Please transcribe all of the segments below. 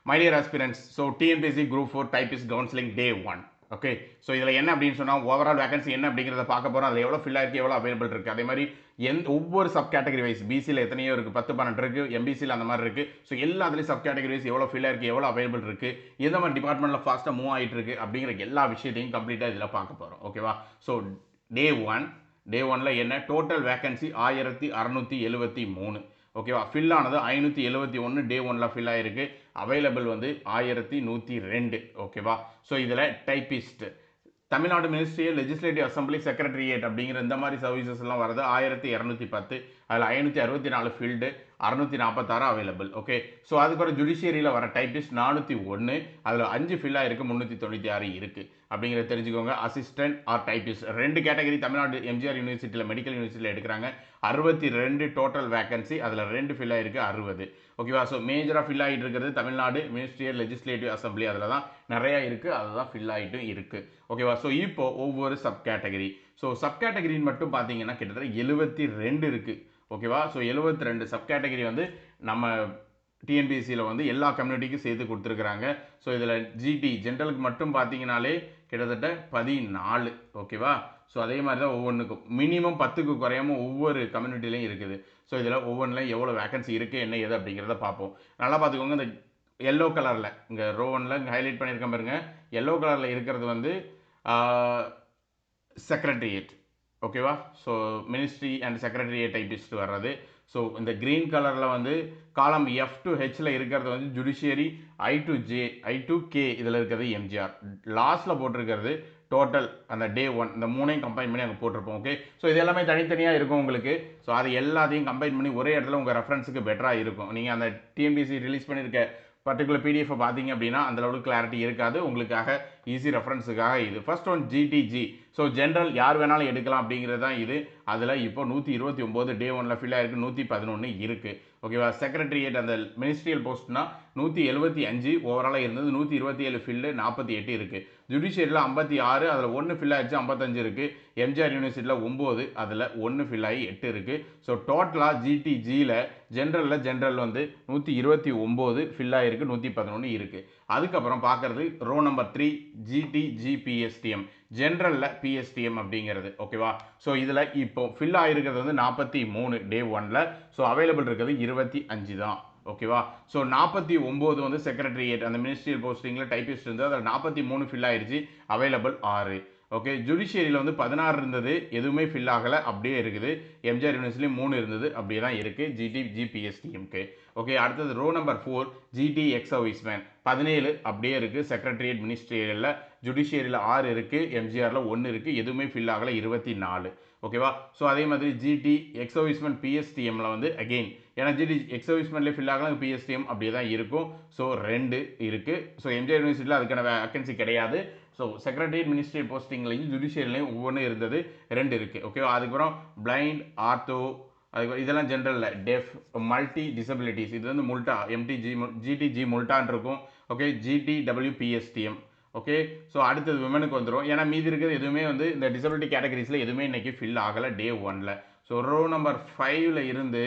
My dear aspirants, so TNPSC Group 4 Typist Counseling Day 1. Okay so இதில் என்ன அப்படின்னு சொன்னால் ஓவரால் வேகன்சி என்ன அப்படிங்கிறத பார்க்க போகிறோம். அதில் எவ்வளோ ஃபில் ஆயிருக்கு, எவ்வளோ அவைலபிள் இருக்குது, அதே மாதிரி ஒவ்வொரு சப் கேட்டகரி வைஸ் பிசியில் எத்தனையோ இருக்குது, 10-12 இருக்குது, எம்பிசியில் அந்த மாதிரி இருக்குது. ஸோ எல்லாத்துலேயும் சப் கேட்டகரி வைஸ் எவ்வளோ ஃபில் ஆயிருக்கு, எவ்வளோ அவைலபிள் இருக்குது, எந்த மாதிரி டிபார்ட்மெண்ட்டில் ஃபாஸ்ட்டாக மூவ் ஆகிட்டு இருக்கு அப்படிங்கிற எல்லா விஷயத்தையும் கம்ப்ளீட்டாக இதில் பார்க்க போகிறோம். ஓகேவா? ஸோ டே ஒன்ல என்ன டோட்டல் வேகன்சி 1673. ஓகேவா? ஃபில் ஆனது 571 டே 1ல ஃபில் ஆயிருக்கு. அவைலபிள் வந்து 1102. ஓகேவா? ஸோ இதில் typist Tamil Nadu ministry legislative assembly secretariat அப்படிங்கிற இந்த மாதிரி சர்வீசஸ் எல்லாம் வரது 1210. அதில் 564 ஃபீல்டு, 646 அவைலபிள். ஓகே, ஸோ அதுக்கப்புறம் ஜுடிஷியரியில் வர டைப்பிஸ்ட் 401, அதில் 5 ஃபில் ஆயிருக்கு, 396 இருக்குது அப்படிங்கிறத தெரிஞ்சுக்கோங்க. Assistant or typist 2 category Tamil Nadu MGR யூனிவர்சிட்டியில் மெடிக்கல் யூனிவர்சிட்டியில் எடுக்கிறாங்க. 62 டோட்டல் வேகன்சி, அதில் 2 ஃபில் ஆயிருக்கு, 60. ஓகேவா? ஸோ மேஜராக ஃபில் ஆகிட்டு இருக்கிறது தமிழ்நாடு மினிஸ்ட்ரியல் லெஜிஸ்லேட்டிவ் அசம்பிளி, அதில் தான் நிறையா இருக்குது, அதுதான் ஃபில் ஆகிட்டும் இருக்குது. ஓகேவா? ஸோ இப்போ ஒவ்வொரு சப் கேட்டகரி, ஸோ சப் கேட்டகரின்னு மட்டும் பார்த்தீங்கன்னா கிட்டத்தட்ட 72 இருக்குது. ஓகேவா? ஸோ 72 சப் கேட்டகரி வந்து நம்ம டிஎன்பிஎஸ்சியில் வந்து எல்லா கம்யூனிட்டிக்கும் சேர்த்து கொடுத்துருக்குறாங்க. ஸோ இதில் ஜிடி ஜென்ரலுக்கு மட்டும் பார்த்தீங்கனாலே கிட்டத்தட்ட 14. ஓகேவா? ஸோ அதே மாதிரி தான் ஒவ்வொன்றுக்கும் மினிமம் 10க்கு குறையாமல் ஒவ்வொரு கம்யூனிட்டிலையும் இருக்குது. ஸோ இதில் ஒவ்வொன்றிலையும் எவ்வளோ வேகன்சி இருக்குது, என்ன ஏது அப்படிங்கிறத பார்ப்போம். நல்லா பார்த்துக்கோங்க. இந்த எல்லோ கலரில் இங்கே ரோ 1ல் இங்கே ஹைலைட் பண்ணியிருக்கேன் பாருங்க. எல்லோ கலரில் இருக்கிறது வந்து செக்ரட்டரியேட். ஓகேவா? So ministry and secretariat typist வர்றது. ஸோ இந்த க்ரீன் கலரில் வந்து காலம் F to Hல இருக்கிறது வந்து judiciary, I to J, I to K இதில் இருக்கிறது எம்ஜிஆர். லாஸ்ட்டில் போட்டிருக்கிறது டோட்டல் அந்த டே 1. இந்த மூணையும் கம்பைன் பண்ணி அங்கே போட்டிருப்போம். ஓகே, ஸோ இது எல்லாமே தனித்தனியாக இருக்கும் உங்களுக்கு. ஸோ அது எல்லாத்தையும் கம்பைன் பண்ணி ஒரே இடத்துல உங்கள் ரெஃபரன்ஸுக்கு பெட்டராக இருக்கும். நீங்கள் அந்த டிஎன்பிஎஸ்சி ரிலீஸ் பண்ணியிருக்க பர்டிகுலர் பிடிஎஃப் பார்த்தீங்க அப்படின்னா அந்த அளவுக்கு கிளாரிட்டி இருக்காது. உங்களுக்காக ஈஸி ரெஃபரன்ஸுக்காக இது. First one GTG. So general யார் வேணாலும் எடுக்கலாம் அப்படிங்கிறது தான் இது. அதில் இப்போ 129 டே 1ல் ஃபில் ஆயிருக்கு, 111 இருக்குது. ஓகேவா? செக்ரட்டரியேட் அந்த மினிஸ்ட்ரியல் போஸ்ட்னா 175 ஓவராலாக இருந்தது, 127 ஃபில்லு, 48 இருக்குது. ஜுடிஷியரியில் 56, அதில் 1 ஃபில் ஆயிடுச்சு, 55 இருக்குது. எம்ஜிஆர் யூனிவர்சிட்டியில் 9, அதில் 1 ஃபில் ஆகி 8 இருக்குது. ஸோ டோட்டலாக ஜிடிஜியில் ஜென்ரல் வந்து 129 ஃபில் ஆகிருக்கு, 111 இருக்குது. அதுக்கப்புறம் பார்க்குறது ரோ நம்பர் 3 ஜிடிஜிபிஎஸ்டிஎம் ஜென்ரலில் பிஎஸ்டிஎம் அப்படிங்கிறது. ஓகேவா? ஸோ இதில் இப்போ ஃபில் ஆகிருக்கிறது வந்து 43 டே 1ல். ஸோ அவைலபிள் இருக்கிறது 25 தான். ஓகேவா? ஸோ 49 வந்து செக்ரட்டரியேட் அந்த மினிஸ்ட்ரியல் போஸ்டிங்கில் டைப்பிஸ்ட் இருந்தது, அதில் 43 ஃபில் ஆயிடுச்சு, அவைலபிள் 6. ஓகே, ஜுடிஷியரியில் வந்து 16 இருந்தது, எதுவுமே ஃபில் ஆகலை, அப்படியே இருக்குது. எம்ஜிஆர் யூனிவர்சிட்டியில் 3 இருந்தது, அப்படியே தான் இருக்குது ஜிடிஜிபிஎஸ்டிஎம்க்கு. ஓகே, அடுத்தது ரோ நம்பர் 4 ஜிடி எக்ஸர்வீஸ்மேன் 17 அப்படியே இருக்குது. செக்ரட்டரியேட் மினிஸ்ட்ரியலில் ஜுடிஷியரியில் 6 இருக்குது, எம்ஜிஆரில் 1 இருக்குது, எதுவுமே ஃபில் ஆகலை, 24. ஓகேவா? ஸோ அதே மாதிரி ஜிடி எக்ஸர்வீஸ்மேன் பிஎஸ்டிஎம்மில் வந்து அகெயின் ஏன்னா ஜிடி எக்ஸர்வீஸ்மெண்ட்லேயே ஃபில் ஆகலாம், பிஎஸ்டிஎம் அப்படியே தான் இருக்கும். ஸோ 2 இருக்குது. ஸோ எம்ஜிஆர் யூனிவர்சிட்டியில் அதுக்கான வேகன்சி கிடையாது. ஸோ செக்ரட்டரியேட் மினிஸ்ட்ரி போஸ்டிங்லையும் ஜுடிஷியர்லையும் ஒவ்வொன்றும் இருந்தது, 2 இருக்குது. ஓகேவா? அதுக்கப்புறம் பிளைண்ட், ஆர்த்தோ, அதுக்கு இதெல்லாம் ஜென்ரலில் டெஃப், மல்டி டிசபிலிட்டிஸ் இது வந்து முல்டா ஜிடிஜி முல்டான் இருக்கும். ஓகே, ஜிடிடபிள்யூபிஎஸ்டிஎம். ஓகே, ஸோ அடுத்தது விமனுக்கு வந்துடும். ஏன்னா மீதி இருக்கிறது எதுவுமே வந்து இந்த டிசபிலிட்டி கேட்டகரிஸில் எதுவுமே இன்றைக்கி ஃபில் ஆகலை டே 1ல். ஸோ ரோ நம்பர் 5ல் இருந்து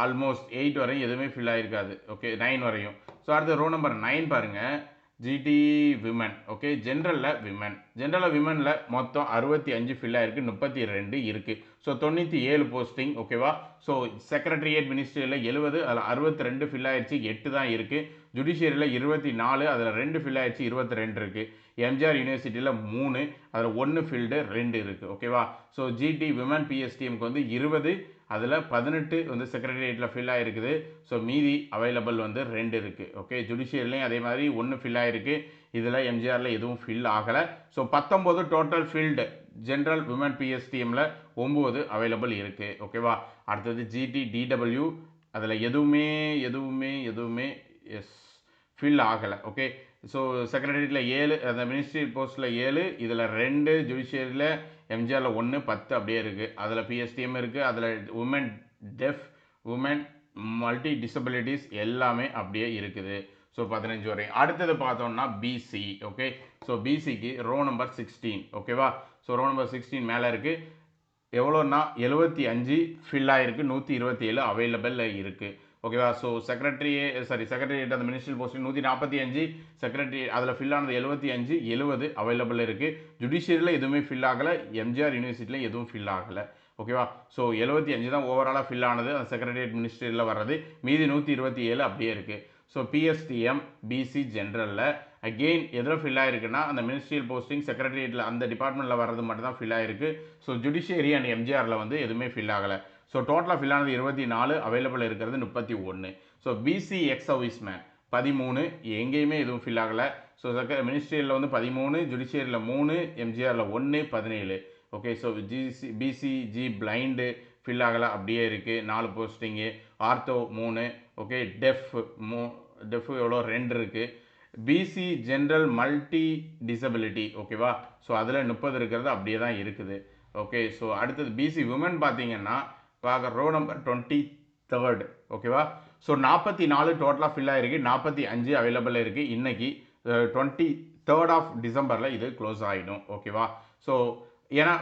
ஆல்மோஸ்ட் 8 வரையும் எதுவுமே ஃபில் ஆகிருக்காது. ஓகே, 9 வரையும். ஸோ அடுத்து ரோ நம்பர் 9 பாருங்கள், ஜிடி விமன். ஓகே, ஜென்ரலில் விமனில் மொத்தம் 65 ஃபில் ஆயிருக்கு, 32 இருக்குது. So 97 posting. ஓகேவா? ஸோ செக்ரட்டரியேட் மினிஸ்ட்ரியில் 70, அதில் 62 ஃபில் ஆயிடுச்சு, 8 தான் இருக்குது. ஜுடிஷியரியில் 24, அதில் 2 ஃபில் ஆயிடுச்சு, 22 இருக்குது. எம்ஜிஆர் யூனிவர்சிட்டியில் 3, அதில் 1 ஃபில்டு, 2 இருக்குது. ஓகேவா? ஸோ ஜிடி விமன் பிஎஸ்டிஎம்க்கு வந்து 20, அதில் 18 வந்து செக்ரட்டரியேட்டில் ஃபில் ஆகிருக்குது. ஸோ மீதி அவைலபிள் வந்து 2 இருக்குது. ஓகே, ஜுடிஷியர்லையும் அதே மாதிரி 1 ஃபில் ஆகிருக்கு, இதில் எம்ஜிஆரில் எதுவும் ஃபில் ஆகலை. So 19 total field general women பிஎஸ்டிஎம்மில் 9 அவைலபிள் இருக்குது. ஓகேவா? அடுத்தது ஜிடிடிடபிள்யூ, அதில் எதுவுமே ஃபில் ஆகலை. ஓகே, ஸோ செக்ரட்டரியேட்டில் 7, அந்த மினிஸ்ட்ரி போஸ்ட்டில் 7, இதில் 2, ஜுடிஷியரியில் எம்ஜிஆரில் 1, 10 அப்படியே இருக்குது. அதில் பிஎஸ்டிஎம் இருக்குது, அதில் women deaf, women multi disabilities எல்லாமே அப்படியே இருக்குது. ஸோ 15 வரையும். அடுத்தது பார்த்தோம்னா பிசி. ஓகே, ஸோ பிசிக்கு ரோ நம்பர் 16. ஓகேவா? ஸோ ரோ நம்பர் 16 மேலே இருக்குது. எவ்வளோன்னா 75 ஃபில் ஆகிருக்கு, 127 அவைலபிள் இருக்குது. ஓகேவா. ஸோ செக்ரட்டரியேட் அந்த மினிஸ்ட்ரியல் போஸ்டிங் 145, செக்ரட்டரி அதில் ஃபில் ஆனது 75, 70 அவைலபிள் இருக்குது. ஜுடிஷியரியில் எதுவுமே ஃபில் ஆகலை, எம்ஜிஆர் யூனிவர்சிட்டியில் எதுவும் ஃபில் ஆகலை. ஓகேவா. ஸோ 75 தான் ஓவராலாக ஃபில் ஆனது அந்த செக்ரட்டரியேட் மினிஸ்ட்ரியில் வர்றது. மீதி 127 அப்படியே இருக்குது. ஸோ பிஎஸ்டிஎம் பிசி ஜென்ரலில் அகெயின் எதில் ஃபில் ஆகிருக்குன்னா அந்த மினிஸ்ட்ரியல் போஸ்டிங் செக்ரட்டரியேட்டில் அந்த டிபார்ட்மெண்ட்டில் வர்றது மட்டும் தான் ஃபில் ஆகிருக்கு. ஸோ ஜுடிஷியரி அண்ட் எம்ஜிஆரில் வந்து எதுவுமே ஃபில் ஆகலை. ஸோ டோட்டலாக ஃபில் ஆனது 24, அவைலபிள் இருக்கிறது 31. ஸோ பிசி எக்ஸ் சர்வீஸ்மேன் 13, எங்கேயுமே எதுவும் ஃபில் ஆகலை. ஸோ மினிஸ்ட்ரியில் வந்து 13, ஜுடிஷியரியில் 3, எம்ஜிஆரில் 1, 17. Okay. So BCG blind fill ஆகலை, அப்படியே இருக்குது 4 போஸ்டிங்கு. ஆர்த்தோ 3. ஓகே. டெஃப் எவ்வளோ 2 இருக்குது. பிசி ஜென்ரல் மல்டி டிசபிலிட்டி ஓகேவா. ஸோ அதில் 30 இருக்கிறது அப்படியே தான் இருக்குது. ஓகே. ஸோ அடுத்தது பிசி விமன் பார்த்தீங்கன்னா ரோ நம்பர் 23 ஓகேவா. ஸோ 44 டோட்டலாக ஃபில் ஆகிருக்கு, 45 அவைலபிள் இருக்குது. இன்னைக்கு 23rd ஆஃப் டிசம்பரில் இது க்ளோஸ் ஆகிடும். ஓகேவா. ஸோ ஏன்னா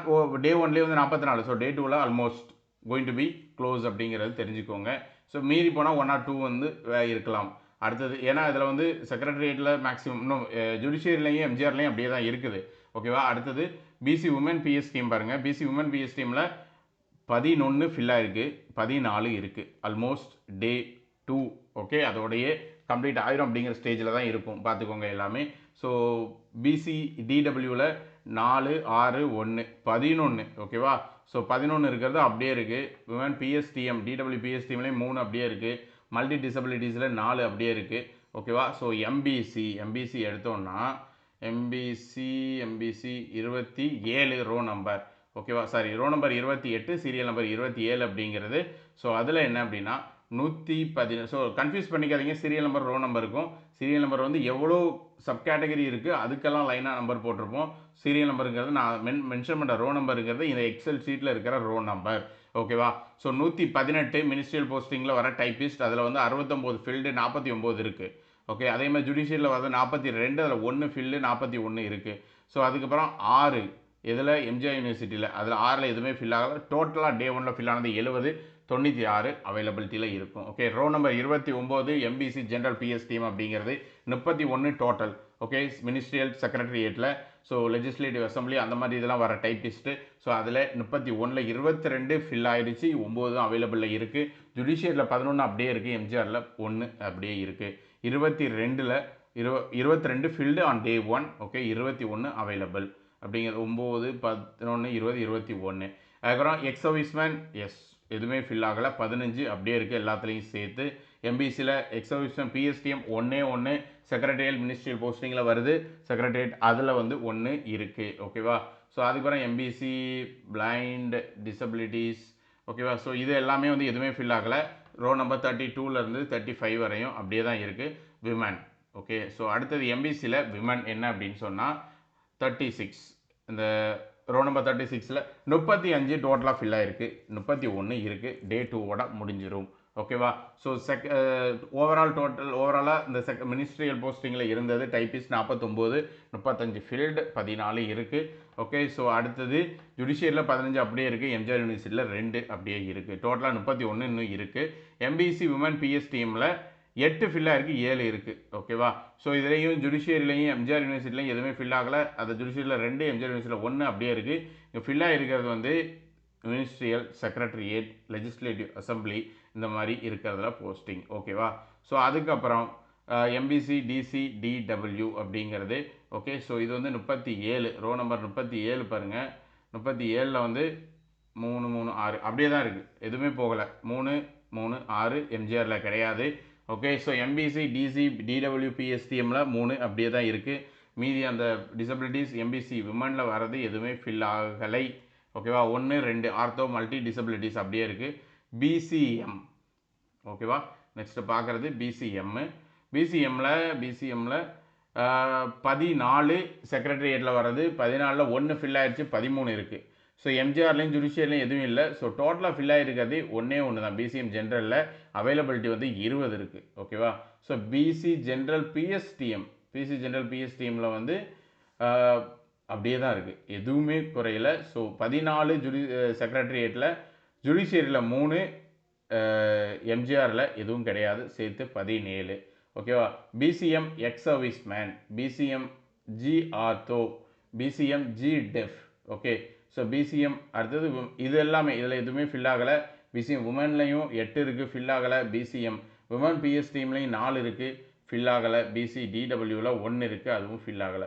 டே 1லேயே வந்து 44, ஸோ டே 2ல் almost going to be close அப்படிங்கிறது தெரிஞ்சுக்கோங்க. ஸோ மீறி போனால் 1 or 2 வந்து இருக்கலாம். அடுத்தது ஏன்னா இதில் வந்து செக்ரட்டரியேட்டில் மேக்ஸிமம் இன்னும் ஜுடிஷியரிலையும் எம்ஜிஆர்லையும் அப்படியே தான் இருக்குது. ஓகேவா. அடுத்தது பிசி உமன் பிஎஸ் டீம் பாருங்கள். பிசி உமன் பிஎஸ் டீமில் 11 ஃபில் ஆகிருக்கு, 14 இருக்குது. ஆல்மோஸ்ட் டே 2 ஓகே அதோடையே கம்ப்ளீட் ஆயிரும் அப்படிங்கிற ஸ்டேஜில் தான் இருக்கும், பார்த்துக்கோங்க எல்லாமே. ஸோ பிசி டிடபிள்யூவில் 4, 6, 1, 11 ஓகேவா. ஸோ 11 இருக்கிறது அப்படியே இருக்குது. விமன் பிஎஸ்டிஎம் டிடபிள்யூ பிஎஸ்டிஎம்லேயும் 3 அப்படியே இருக்குது. மல்டி டிசபிலிட்டிஸில் 4 அப்படியே இருக்குது. ஓகேவா. ஸோ எம்பிசி எடுத்தோன்னா எம்பிசி 27 ரோ நம்பர் ஓகேவா. Sorry row number 28, serial number 27 அப்படிங்கிறது. ஸோ அதில் என்ன அப்படின்னா 110. ஸோ கன்ஃபியூஸ் பண்ணிக்காதீங்க, சீரியல் நம்பர் ரோ நம்பர் இருக்கும். சீரியல் நம்பர் வந்து எவ்வளோ சப் கேட்டகரி இருக்குது அதுக்கெல்லாம் லைனாக நம்பர் போட்டிருப்போம். சீரியல் நம்பருங்கிறது நான் மென்ஷன் பண்ணுற ரோ நம்பருங்கிறது இந்த எக்ஸல் ஷீட்டில் இருக்கிற ரோ நம்பர் ஓகேவா. ஸோ 118 மினிஸ்ட்ரியல் போஸ்டிங்கில் வர டைப்பிஸ்ட், அதில் வந்து 69 ஃபில்டு, 49 இருக்குது. ஓகே. அதே மாதிரி ஜுடிஷியரில் வந்து 42, அதில் 1 ஃபில்டு, 41 இருக்குது. ஸோ அதுக்கப்புறம் 6 இதில் எம்ஜிஆர் யூனிவர்சிட்டியில், அதில் 6ல் எதுவுமே ஃபில் ஆகலை. டோட்டலாக டே 1ல் ஃபில் ஆனது 70, 96 அவைலபிலிட்டியில் இருக்கும். Okay. Row number 29 MBC general PSTM அப்படிங்கிறது 31 டோட்டல். ஓகே. மினிஸ்ட்ரியல் செக்ரட்டரியேட்டில் ஸோ லெஜிஸ்லேட்டிவ் அசம்பிளி அந்த மாதிரி இதெல்லாம் வர டைப்பிஸ்ட்டு. ஸோ அதில் 31ல் 22 ஃபில் ஆகிடுச்சு, 9 தான் அவைலபிளில் இருக்குது. ஜுடிஷியரியில் 11 அப்படியே இருக்குது, எம்ஜிஆரில் 1 அப்படியே இருக்குது. 22ல் 22 filled on day 1 okay. 21 available அப்படிங்கிறது 9, 11, 20, 21. அதுக்கப்புறம் எக்ஸ் சர்வீஸ்மேன் எதுவுமே ஃபில் ஆகலை, 15 அப்படியே இருக்குது எல்லாத்துலேயும் சேர்த்து. எம்பிசியில் ex serviceman PSTM 1 secretarial ministerial போஸ்டிங்கில் வருது. செக்ரட்டரியேட் அதில் வந்து 1 இருக்குது ஓகேவா. ஸோ அதுக்கப்புறம் எம்பிசி பிளைண்ட் டிசபிலிட்டிஸ் ஓகேவா. ஸோ இது எல்லாமே வந்து எதுவுமே ஃபில் ஆகலை. ரோ நம்பர் 32லேருந்து 35 வரையும் அப்படியே தான் இருக்குது. Women okay. ஸோ அடுத்தது எம்பிசியில் விமன் என்ன அப்படின்னு சொன்னால் 36, இந்த ரோ நம்பர் 36ல் 35 டோட்டலாக ஃபில் ஆகிருக்கு, 31 இருக்குது. டே 2ஓட முடிஞ்சிடும் ஓகேவா. ஸோ ஓவராலாக இந்த மினிஸ்ட்ரியல் போஸ்டிங்கில் இருந்தது டைப்பிஸ்ட் 49, 35 ஃபீல்டு, 14 இருக்குது. ஓகே. ஸோ அடுத்தது ஜுடிஷியரியில் 15 அப்படியே இருக்குது, எம்ஜிஆர் யூனிவர்சிட்டியில் 2 அப்படியே இருக்குது. டோட்டலாக 31 இன்னும் இருக்குது. எம்பிசி விமன் பிஎஸ் டீமில் 8 ஃபில் ஆகிருக்கு, 7 இருக்குது ஓகேவா. ஸோ இதுலேயும் ஜுடிஷியரிலையும் எம்ஜிஆர் யூனிவர்சிட்டிலையும் எதுவுமே ஃபில் ஆகலை. அது ஜுடிஷியரியில் 2, எம்ஜிஆர் யூனிவர்சிட்டியில் 1 அப்படியே இருக்குது. இங்கே ஃபில் ஆகிருக்கிறது வந்து மினிஸ்ட்ரியல் செக்ரட்டரியேட் லெஜிஸ்லேட்டிவ் அசம்பிளி இந்த மாதிரி இருக்கிறதுல போஸ்டிங் ஓகேவா. ஸோ அதுக்கப்புறம் எம்பிசி டிசி டிடபிள்யூ அப்படிங்கிறது ஓகே. ஸோ இது வந்து 37 ரோ நம்பர் 37 பாருங்கள். 37ல் வந்து 3, 3, 6 அப்படியே தான் இருக்குது, எதுவுமே போகலை. 3, 3, 6 எம்ஜிஆரில் கிடையாது okay. So MBC DC DW பிஎஸ்டிஎம்மில் 3 அப்படியே தான் இருக்குது. மீதி அந்த டிசபிலிட்டிஸ் எம்பிசி விமனில் வர்றது எதுவுமே ஃபில் ஆகலை ஓகேவா. 1, 2 ஆர்த்தோ மல்டி டிசபிலிட்டிஸ் அப்படியே இருக்குது. பிசிஎம் ஓகேவா. நெக்ஸ்ட்டு பார்க்குறது பிசிஎம்மில் 14 செக்ரட்டரியேட்டில் வர்றது, 14ல் 1 ஃபில் ஆகிடுச்சு, 13 இருக்குது. ஸோ எம்ஜிஆர்லையும் ஜுடிஷியர்லையும் எதுவும் இல்லை. ஸோ டோட்டலாக ஃபில் ஆகிருக்கிறது 1 தான். பிசிஎம் ஜென்ரலில் அவைலபிலிட்டி வந்து 20 இருக்குது ஓகேவா. ஸோ பிசி ஜென்ரல் பிஎஸ்டிஎம்மில் வந்து அப்படியே தான் இருக்குது, எதுவுமே குறையல. ஸோ 14 செக்ரட்டரியேட்டில், ஜுடிஷியரியில் 3, எம்ஜிஆரில் எதுவும் கிடையாது, சேர்த்து 17. ஓகேவா. PCM ex service man, PCM G ortho, PCM G deaf. Okay. So PCM அடுத்தது இது எல்லாமே இதில் எதுவுமே ஃபில் ஆகலை. பிசிஎம் உமன்லையும் 8 இருக்குது, ஃபில் ஆகலை. பிசிஎம் உமன் பிஎஸ் டீம்லையும் 4 இருக்குது, ஃபில் ஆகலை. பிசி டிடபிள்யூவில் 1 இருக்குது, அதுவும் ஃபில் ஆகலை.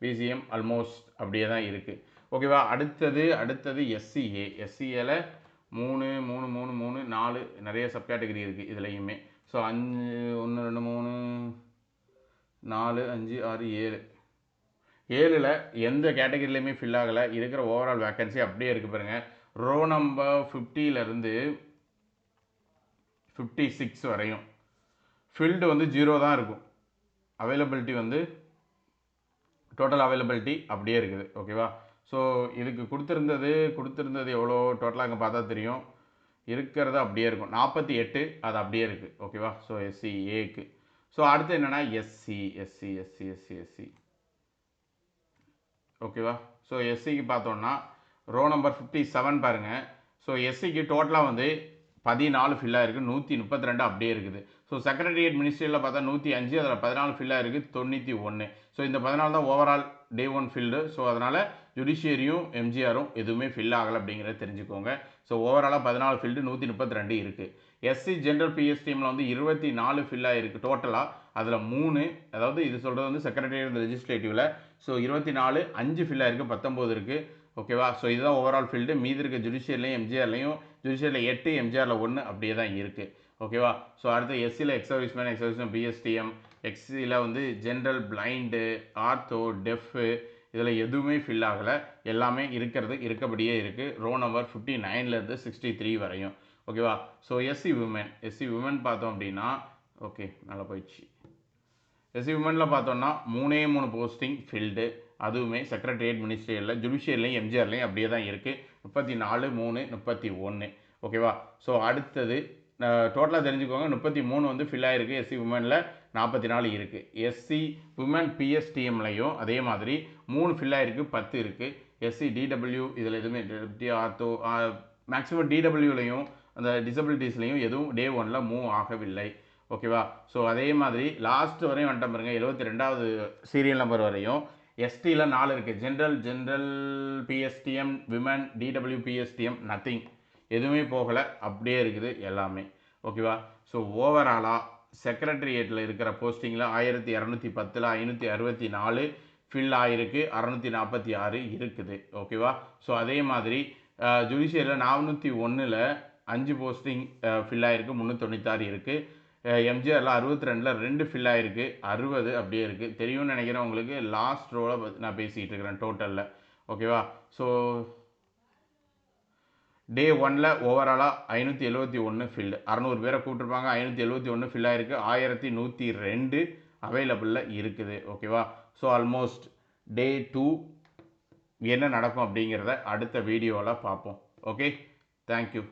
பிசிஎம் ஆல்மோஸ்ட் அப்படியே தான் இருக்குது. ஓகேவா. அடுத்தது எஸ்சிஏ. எஸ்சிஏல 3 3 3 3 4 நிறைய சப் கேட்டகரி இருக்குது இதுலையுமே. ஸோ 5 1 2 3 4 5 6 7 7ல் எந்த கேட்டகரியிலையுமே ஃபில் ஆகலை. இருக்கிற ஓவரால் வேக்கன்சி அப்படியே இருக்குது பாருங்கள். ரோ நம்பர் 50லேருந்து 56 வரையும் ஃபில்டு வந்து 0 தான் இருக்கும். அவைலபிலிட்டி வந்து டோட்டல் அவைலபிலிட்டி அப்படியே இருக்குது. ஓகேவா. ஸோ இதுக்கு கொடுத்துருந்தது எவ்வளோ டோட்டலாக அங்கே பார்த்தா தெரியும். இருக்கிறது அப்படியே இருக்கும் 48, அது அப்படியே இருக்குது. ஓகேவா. ஸோ எஸ்சிஏக்கு. ஸோ அடுத்து என்னென்னா எஸ்சி. ஓகேவா. ஸோ எஸ்சிக்கு பார்த்தோன்னா ரோ நம்பர் 57 பாருங்கள். ஸோ எஸ்சிக்கு டோட்டலாக வந்து 14 ஃபில்லாக இருக்குது, 132 அப்படியே இருக்குது. ஸோ செக்ரட்டரியேட் மினிஸ்ட்ரியில் பார்த்தா 105, அதில் 14 ஃபில்லாக இருக்குது, 91. ஸோ இந்த 14 தான் ஓவரால் டே 1 ஃபில்டு. ஸோ அதனால் ஜுடிஷியரியும் எம்ஜிஆரும் எதுவுமே ஃபில் ஆகலை அப்படிங்கிறத தெரிஞ்சுக்கோங்க. ஸோ ஓவராலாக 14 ஃபில்டு, 132 இருக்குது. எஸ்சி ஜென்ரல் பிஎஸ் டீமில் வந்து 24 ஃபில்லாக இருக்குது டோட்டலாக. அதில் 3, அதாவது இது சொல்கிறது வந்து செக்ரட்டரியேட் லெஜிஸ்லேட்டிவில். ஸோ 24, 5 ஃபில்லாக இருக்குது, 19 இருக்குது. ஓகேவா. ஸோ இதுதான் ஓவரால் ஃபீல்டு. மீதி இருக்க ஜுடிஷியர்லையும் எம்ஜிஆர்லையும், ஜுடிஷியரில் 8, எம்ஜிஆரில் 1 அப்படியே தான் இருக்குது. ஓகேவா. ஸோ அடுத்து எஸ்சியில் எக்ஸ் சர்வீஸ்மேன் பிஎஸ்டிஎம், எக்ஸியில் வந்து ஜென்ரல், பிளைண்டு, ஆர்த்தோ, டெஃப்பு இதில் எதுவுமே ஃபில் ஆகலை. எல்லாமே இருக்கபடியே இருக்குது. ரோ நம்பர் 59லேருந்து 63 வரையும். ஓகேவா. ஸோ எஸ்சி உமன் பார்த்தோம் அப்படின்னா, ஓகே நல்லா போயிடுச்சு. எஸ்சி உமனில் பார்த்தோன்னா 3 போஸ்டிங் ஃபில்டு, அதுவுமே செக்ரட்டரியேட் மினிஸ்ட்ரியில், ஜுடிஷியர்லையும் எம்ஜிஆர்லையும் அப்படியே தான் இருக்குது. 34 3 31. ஓகேவா. ஸோ அடுத்தது டோட்டலாக தெரிஞ்சுக்கோங்க. 33 வந்து ஃபில் ஆகிருக்கு. எஸ்சி உமனில் 44 இருக்குது. எஸ்சி உமன் பிஎஸ்டிஎம்லையும் அதே மாதிரி 3 ஃபில் ஆகிருக்கு, 10 இருக்குது. எஸ்சி டிடபிள்யூ இதில் எதுவுமே ஆர்த்தோ மேக்ஸிமம் டிடபிள்யூலையும் அந்த டிசபிலிட்டிஸ்லையும் எதுவும் டே 1ல் மூவ் ஆகவில்லை. ஓகேவா. ஸோ அதே மாதிரி லாஸ்ட் வரையும் வந்துட்டோம் பாருங்கள். 72வது சீரியல் நம்பர் வரையும் எஸ்டியில் 4 இருக்குது. General PSTM, women, DW PSTM, nothing, எதுவுமே போகலை, அப்படியே இருக்குது எல்லாமே. ஓகேவா. ஸோ ஓவராலாக செக்ரட்டரியேட்டில் இருக்கிற போஸ்டிங்கில் 1210ல் 564 ஃபில் ஆகிருக்கு, 646 இருக்குது. ஓகேவா. ஸோ அதே மாதிரி ஜுடிஷியரியில் 401ல் 5 போஸ்டிங் ஃபில் ஆகிருக்கு, 396 இருக்குது. எம்ஜிஆரில் 62ல் 2 ஃபில் ஆகிருக்கு, 60 அப்படியே இருக்குது. தெரியும்னு நினைக்கிறேன் உங்களுக்கு. லாஸ்ட் ரோவில் நான் பேசிகிட்டு இருக்கிறேன் டோட்டலில். ஓகேவா. ஸோ டே 1ல் ஓவராலாக 571 ஃபில்டு, 600 பேரை கூப்பிட்ருப்பாங்க. 571 ஃபில் ஆகிருக்கு, 1102 அவைலபிளில் இருக்குது. ஓகேவா. ஸோ ஆல்மோஸ்ட் டே 2 என்ன நடக்கும் அப்படிங்கிறத அடுத்த வீடியோவில் பார்ப்போம். Okay, thank you.